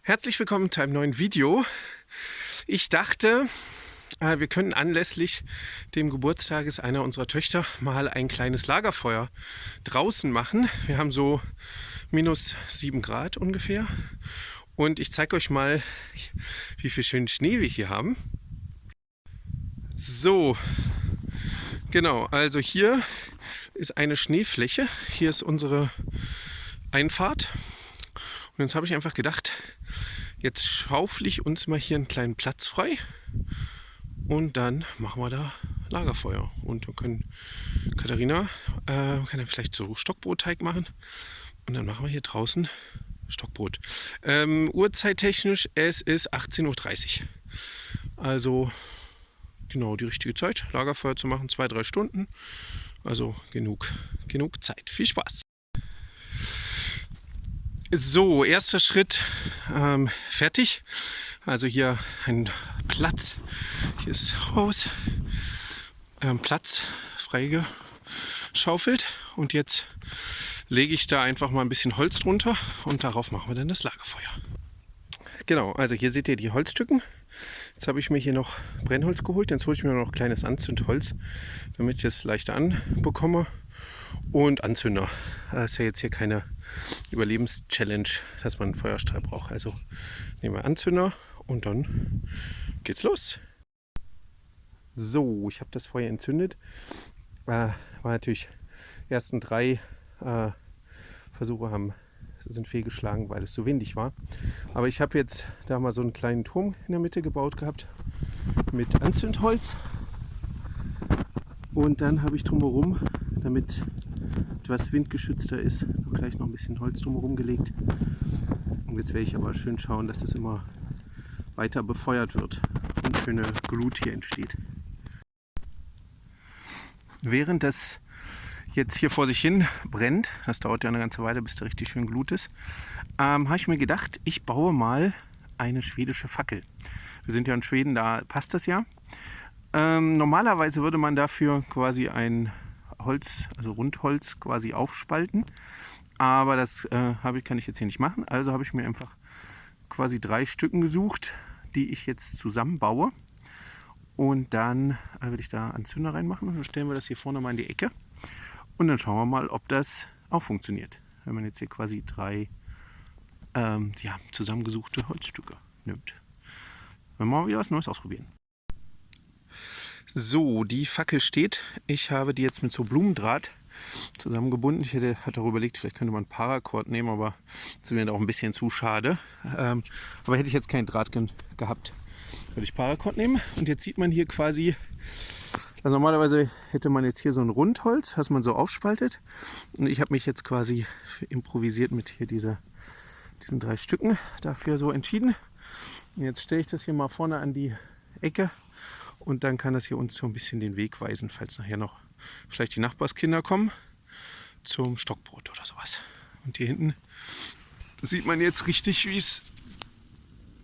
Herzlich willkommen zu einem neuen Video. Ich dachte, wir können anlässlich dem Geburtstages einer unserer Töchter mal ein kleines Lagerfeuer draußen machen. Wir haben so -7 Grad ungefähr. Und ich zeige euch mal, wie viel schönen Schnee wir hier haben. So, genau, also hier ist eine Schneefläche. Hier ist unsere Einfahrt. Und jetzt habe ich einfach gedacht, jetzt schaufel ich uns mal hier einen kleinen Platz frei und dann machen wir da Lagerfeuer. Und dann können Katharina kann dann vielleicht so Stockbrotteig machen und dann machen wir hier draußen Stockbrot. Uhrzeittechnisch, es ist 18:30 Uhr. Also genau die richtige Zeit, Lagerfeuer zu machen, 2-3 Stunden. Also genug Zeit. Viel Spaß! So, erster Schritt fertig. Also hier ein Platz. Hier ist Haus. Platz freigeschaufelt. Und jetzt lege ich da einfach mal ein bisschen Holz drunter und darauf machen wir dann das Lagerfeuer. Genau, also hier seht ihr die Holzstücken. Jetzt habe ich mir hier noch Brennholz geholt. Jetzt hole ich mir noch kleines Anzündholz, damit ich es leichter anbekomme. Und Anzünder. Das ist ja jetzt hier keine Überlebenschallenge, dass man einen Feuerstrahl braucht. Also nehmen wir Anzünder und dann geht's los. So, ich habe das Feuer entzündet. War natürlich die ersten 3 Versuche sind fehlgeschlagen, weil es so windig war. Aber ich habe jetzt da mal so einen kleinen Turm in der Mitte gebaut gehabt mit Anzündholz. Und dann habe ich drumherum, damit etwas windgeschützter ist, gleich noch ein bisschen Holz drumherum gelegt. Und jetzt werde ich aber schön schauen, dass das immer weiter befeuert wird und schöne Glut hier entsteht. Während das jetzt hier vor sich hin brennt, das dauert ja eine ganze Weile, bis da richtig schön Glut ist, habe ich mir gedacht, ich baue mal eine schwedische Fackel. Wir sind ja in Schweden, da passt das ja. Normalerweise würde man dafür quasi ein Holz, also Rundholz quasi aufspalten, aber das kann ich jetzt hier nicht machen. Also habe ich mir einfach quasi 3 Stücken gesucht, die ich jetzt zusammenbaue, und dann will ich da Anzünder reinmachen und dann stellen wir das hier vorne mal in die Ecke und dann schauen wir mal, ob das auch funktioniert, wenn man jetzt hier quasi 3 zusammengesuchte Holzstücke nimmt. Wenn wir mal wieder was Neues ausprobieren. So, die Fackel steht. Ich habe die jetzt mit so Blumendraht zusammengebunden. Ich hatte darüber überlegt, vielleicht könnte man Paracord nehmen, aber das wäre auch ein bisschen zu schade. Aber hätte ich jetzt keinen Draht gehabt, würde ich Paracord nehmen. Und jetzt sieht man hier quasi, also normalerweise hätte man jetzt hier so ein Rundholz, was man so aufspaltet. Und ich habe mich jetzt quasi improvisiert mit hier diesen 3 Stücken dafür so entschieden. Und jetzt stelle ich das hier mal vorne an die Ecke. Und dann kann das hier uns so ein bisschen den Weg weisen, falls nachher noch vielleicht die Nachbarskinder kommen zum Stockbrot oder sowas. Und hier hinten sieht man jetzt richtig, wie es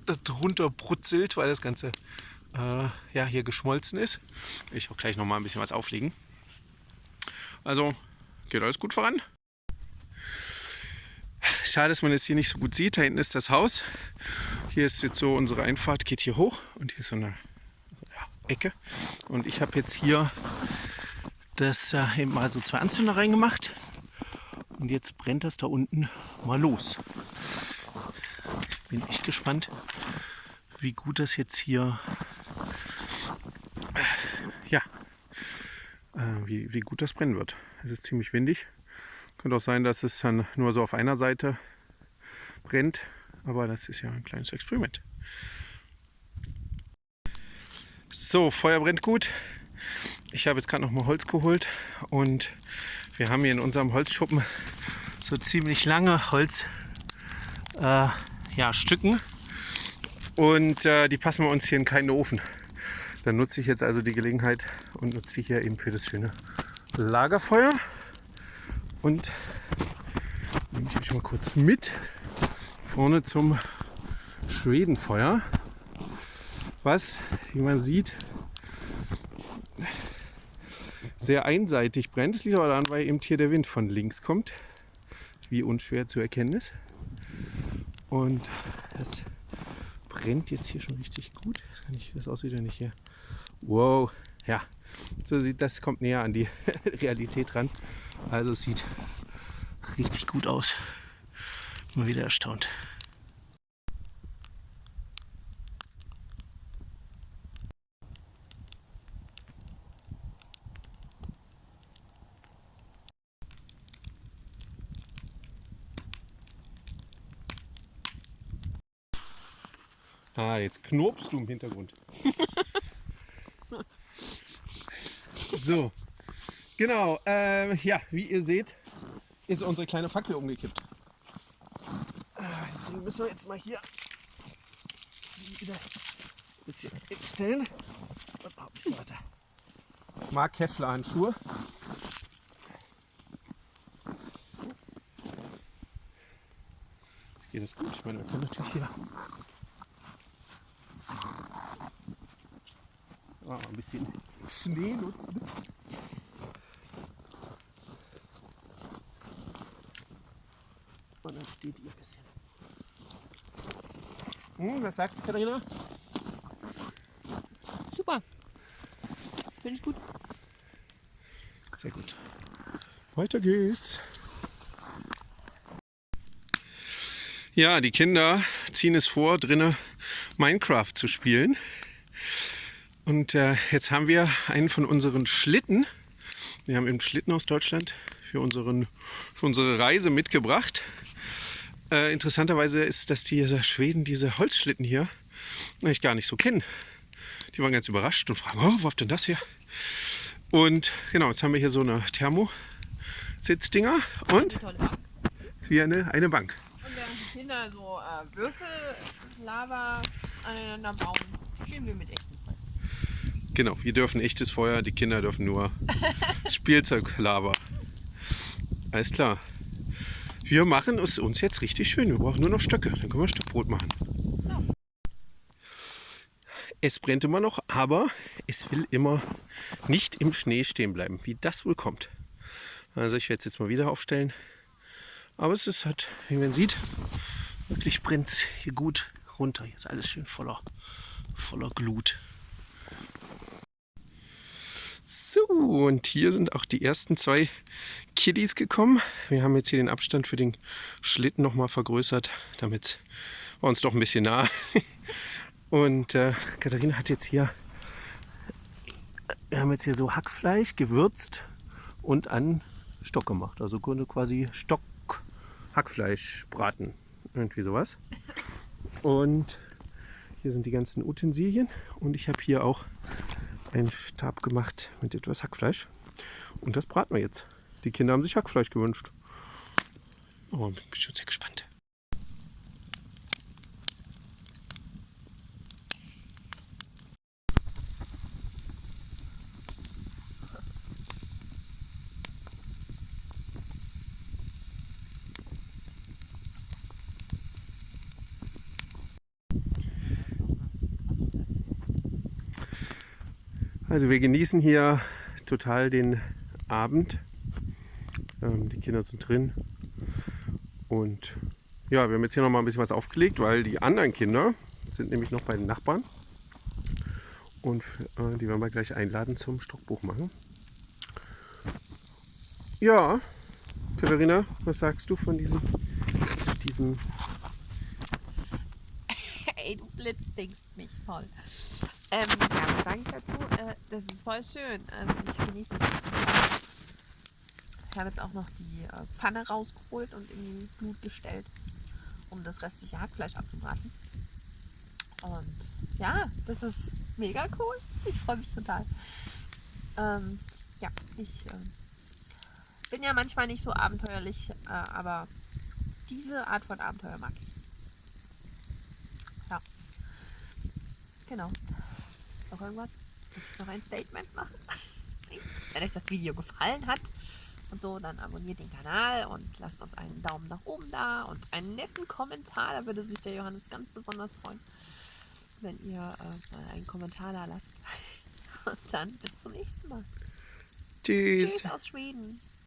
da drunter brutzelt, weil das Ganze hier geschmolzen ist. Ich auch gleich noch mal ein bisschen was auflegen. Also geht alles gut voran. Schade, dass man es hier nicht so gut sieht. Da hinten ist das Haus. Hier ist jetzt so unsere Einfahrt, geht hier hoch und hier ist so eine Ecke. Und ich habe jetzt hier das eben mal so 2 Anzünder reingemacht. Und jetzt brennt das da unten mal los. Bin echt gespannt, wie gut das jetzt hier, wie gut das brennen wird. Es ist ziemlich windig. Könnte auch sein, dass es dann nur so auf einer Seite brennt. Aber das ist ja ein kleines Experiment. So, Feuer brennt gut. Ich habe jetzt gerade noch mal Holz geholt und wir haben hier in unserem Holzschuppen so ziemlich lange Holzstücken und die passen wir uns hier in keinen Ofen. Dann nutze ich jetzt also die Gelegenheit und nutze die hier eben für das schöne Lagerfeuer und nehme ich euch mal kurz mit vorne zum Schwedenfeuer. Was, wie man sieht, sehr einseitig brennt. Es liegt aber daran, weil eben hier der Wind von links kommt, wie unschwer zu erkennen ist. Und das brennt jetzt hier schon richtig gut. Kann ich das aussieht, wenn ich hier. Wow, ja. So sieht das, kommt näher an die Realität ran. Also es sieht richtig gut aus. Mal wieder erstaunt. Ah, jetzt knurpst du im Hintergrund. So, genau. Ja, wie ihr seht, ist unsere kleine Fackel umgekippt. Deswegen müssen wir jetzt mal hier wieder ein bisschen hinstellen. Und noch ein bisschen weiter. Ich mag Kevlar-Handschuhe. Jetzt geht das gut. Ich meine, wir können natürlich hier ein bisschen Schnee nutzen. Und dann steht ihr ein bisschen. Was sagst du, Katharina? Super. Finde ich gut. Sehr gut. Weiter geht's. Ja, die Kinder ziehen es vor, drinnen Minecraft zu spielen. Und jetzt haben wir einen von unseren Schlitten. Wir haben einen Schlitten aus Deutschland für unsere Reise mitgebracht. Interessanterweise ist, dass die Schweden diese Holzschlitten hier eigentlich gar nicht so kennen. Die waren ganz überrascht und fragen, oh, wo habt ihr denn das her? Und genau, jetzt haben wir hier so eine Thermositzdinger und Tolle Bank. wie eine Bank. Und während die Kinder so Würfel, Lava aneinander bauen, spielen wir mit echten Feuer. Genau, wir dürfen echtes Feuer, die Kinder dürfen nur Spielzeuglava. Alles klar. Wir machen es uns jetzt richtig schön. Wir brauchen nur noch Stöcke, dann können wir Stockbrot machen. Ja. Es brennt immer noch, aber es will immer nicht im Schnee stehen bleiben. Wie das wohl kommt. Also ich werde es jetzt mal wieder aufstellen. Aber es ist halt, wie man sieht, wirklich brennt es hier gut runter. Hier ist alles schön voller Glut. So, und hier sind auch die ersten 2 Kiddies gekommen. Wir haben jetzt hier den Abstand für den Schlitten nochmal vergrößert, damit war uns doch ein bisschen nah. Und Katharina hat jetzt hier, wir haben jetzt hier so Hackfleisch gewürzt und an Stock gemacht. Also quasi Stock-Hackfleisch-Braten, irgendwie sowas. Und hier sind die ganzen Utensilien und ich habe hier auch einen Stab gemacht mit etwas Hackfleisch. Und das braten wir jetzt. Die Kinder haben sich Hackfleisch gewünscht. Oh, bin schon sehr gespannt. Also wir genießen hier total den Abend. Die Kinder sind drin. Und ja, wir haben jetzt hier noch mal ein bisschen was aufgelegt, weil die anderen Kinder sind nämlich noch bei den Nachbarn. Und die werden wir gleich einladen zum Stockbuch machen. Ja, Katharina, was sagst du von diesem Ey, du blitzdingst mich voll. Ja, was sage ich dazu? Das ist voll schön. Ich genieße es. Ich habe jetzt auch noch die Pfanne rausgeholt und in die Glut gestellt, um das restliche Hackfleisch abzubraten. Und ja, das ist mega cool. Ich freue mich total. Ja, ich bin ja manchmal nicht so abenteuerlich, aber diese Art von Abenteuer mag ich. Ja. Genau. Noch irgendwas? Muss ich noch ein Statement machen? Wenn euch das Video gefallen hat und so, dann abonniert den Kanal und lasst uns einen Daumen nach oben da und einen netten Kommentar. Da würde sich der Johannes ganz besonders freuen, wenn ihr einen Kommentar da lasst. Und dann bis zum nächsten Mal. Tschüss. Tschüss aus Schweden.